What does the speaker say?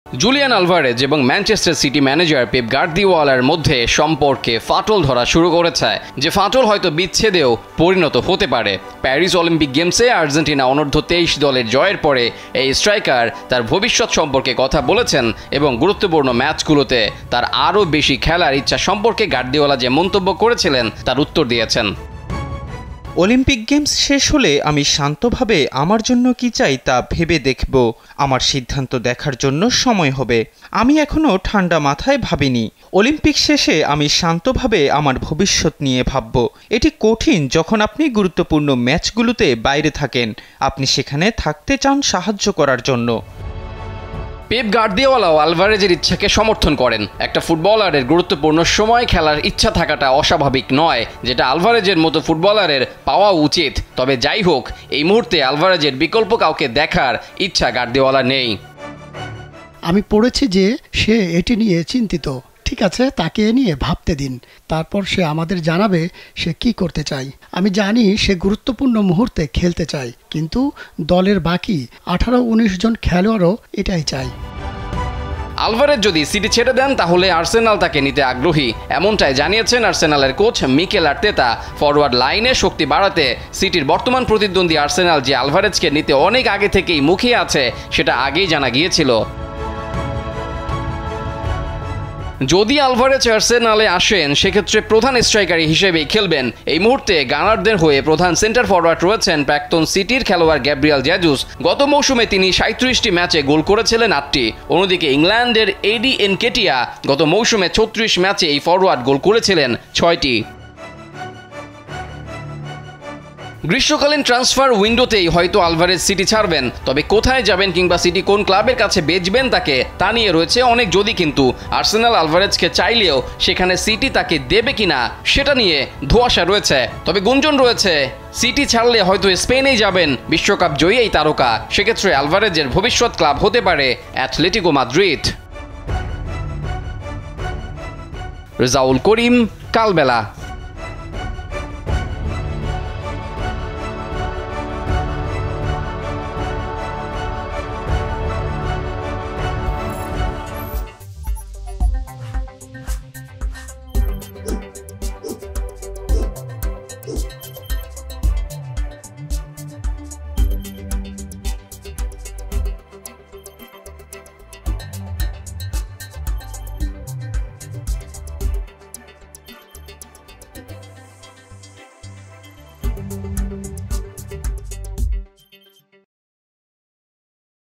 Julian Alvarez এবং Manchester city manager Pep গার্দিওলার মধ্যে সম্পর্কে ফাটল ধরা শুরু করেছে, যে ফাটল হয়তো বিচ্ছেদেও পরিণত হতে পারে। প্যারিস অলিম্পিক গেমসে আর্জেন্টিনা অনূর্ধ্ব 23 দলের জয়ের পরে এই স্ট্রাইকার তার ভবিষ্যৎ সম্পর্কে কথা বলেছেন এবং গুরুত্বপূর্ণ ম্যাচগুলোতে তার আরও বেশি খেলার ইচ্ছা সম্পর্কে গার্দিওলা যে মন্তব্য করেছিলেন তার উত্তর দিয়েছেন। অলিম্পিক গেমস শেষ হলে আমি শান্তভাবে আমার জন্য কি চাই তা ভেবে দেখব। আমার সিদ্ধান্ত দেখার জন্য সময় হবে। আমি এখনও ঠান্ডা মাথায় ভাবিনি। অলিম্পিক শেষে আমি শান্তভাবে আমার ভবিষ্যৎ নিয়ে ভাবব। এটি কঠিন যখন আপনি গুরুত্বপূর্ণ ম্যাচগুলোতে বাইরে থাকেন। আপনি সেখানে থাকতে চান সাহায্য করার জন্য। পেপ গার্দিওলাও আলভারেজের ইচ্ছাকে সমর্থন করেন। একটা ফুটবলারের গুরুত্বপূর্ণ সময় খেলার ইচ্ছা থাকাটা অস্বাভাবিক নয়, যেটা আলভারেজের মতো ফুটবলারের পাওয়া উচিত। তবে যাই হোক, এই মুহূর্তে আলভারেজের বিকল্প কাউকে দেখার ইচ্ছা গার্দিওলা নেই। আমি পড়েছি যে সে এটি নিয়ে চিন্তিত। ঠিক আছে, তাকে এ নিয়ে ভাবতে দিন, তারপর সে আমাদের জানাবে সে কি করতে চায়। আমি জানি সে গুরুত্বপূর্ণ মুহূর্তে খেলতে চায়, কিন্তু দলের বাকি 18-19 জন খেলোয়াড়ও এটাই চায়। আলভারেজ যদি সিটি ছেড়ে দেন তাহলে আর্সেনাল তাকে নিতে আগ্রহী, এমনটাই জানিয়েছেন আর্সেনালের কোচ মিকেল আর্তেতা। ফরওয়ার্ড লাইনে শক্তি বাড়াতে সিটির বর্তমান প্রতিদ্বন্দ্বী আর্সেনাল যে আলভারেজকে নিতে অনেক আগে থেকেই মুখিয়ে আছে সেটা আগেই জানা গিয়েছিল। যদি আলভারেজ আর্সেনালে আসেন সেক্ষেত্রে প্রধান স্ট্রাইকার হিসেবেই খেলবেন। এই মুহূর্তে গানারদের হয়ে প্রধান সেন্টার ফরওয়ার্ড রয়েছেন প্রাক্তন সিটির খেলোয়াড় গ্যাব্রিয়েল জেজুস। গত মৌসুমে তিনি 37টি ম্যাচে গোল করেছিলেন 8টি। অন্যদিকে ইংল্যান্ডের এডি এনকেটিয়া গত মৌসুমে 36 ম্যাচে এই ফরওয়ার্ড গোল করেছিলেন 6টি। গ্রীষ্মকালীন ট্রান্সফার উইন্ডোতেই হয়তো আলভারেজ সিটি ছাড়বেন, তবে কোথায় যাবেন কিংবা সিটি কোন ক্লাবের কাছে বেচবেন তাকে তা নিয়ে রয়েছে অনেক যদি কিন্তু। আর্সেনাল আলভারেজকে চাইলেও সেখানে সিটি তাকে দেবে কিনা সেটা নিয়ে ধোঁয়াশা রয়েছে। তবে গুঞ্জন রয়েছে সিটি ছাড়লে হয়তো স্পেনেই যাবেন বিশ্বকাপ জয়ী এই তারকা। সেক্ষেত্রে আলভারেজের ভবিষ্যৎ ক্লাব হতে পারে অ্যাটলেটিকো মাদ্রিদ। রেজাউল করিম, কালবেলা।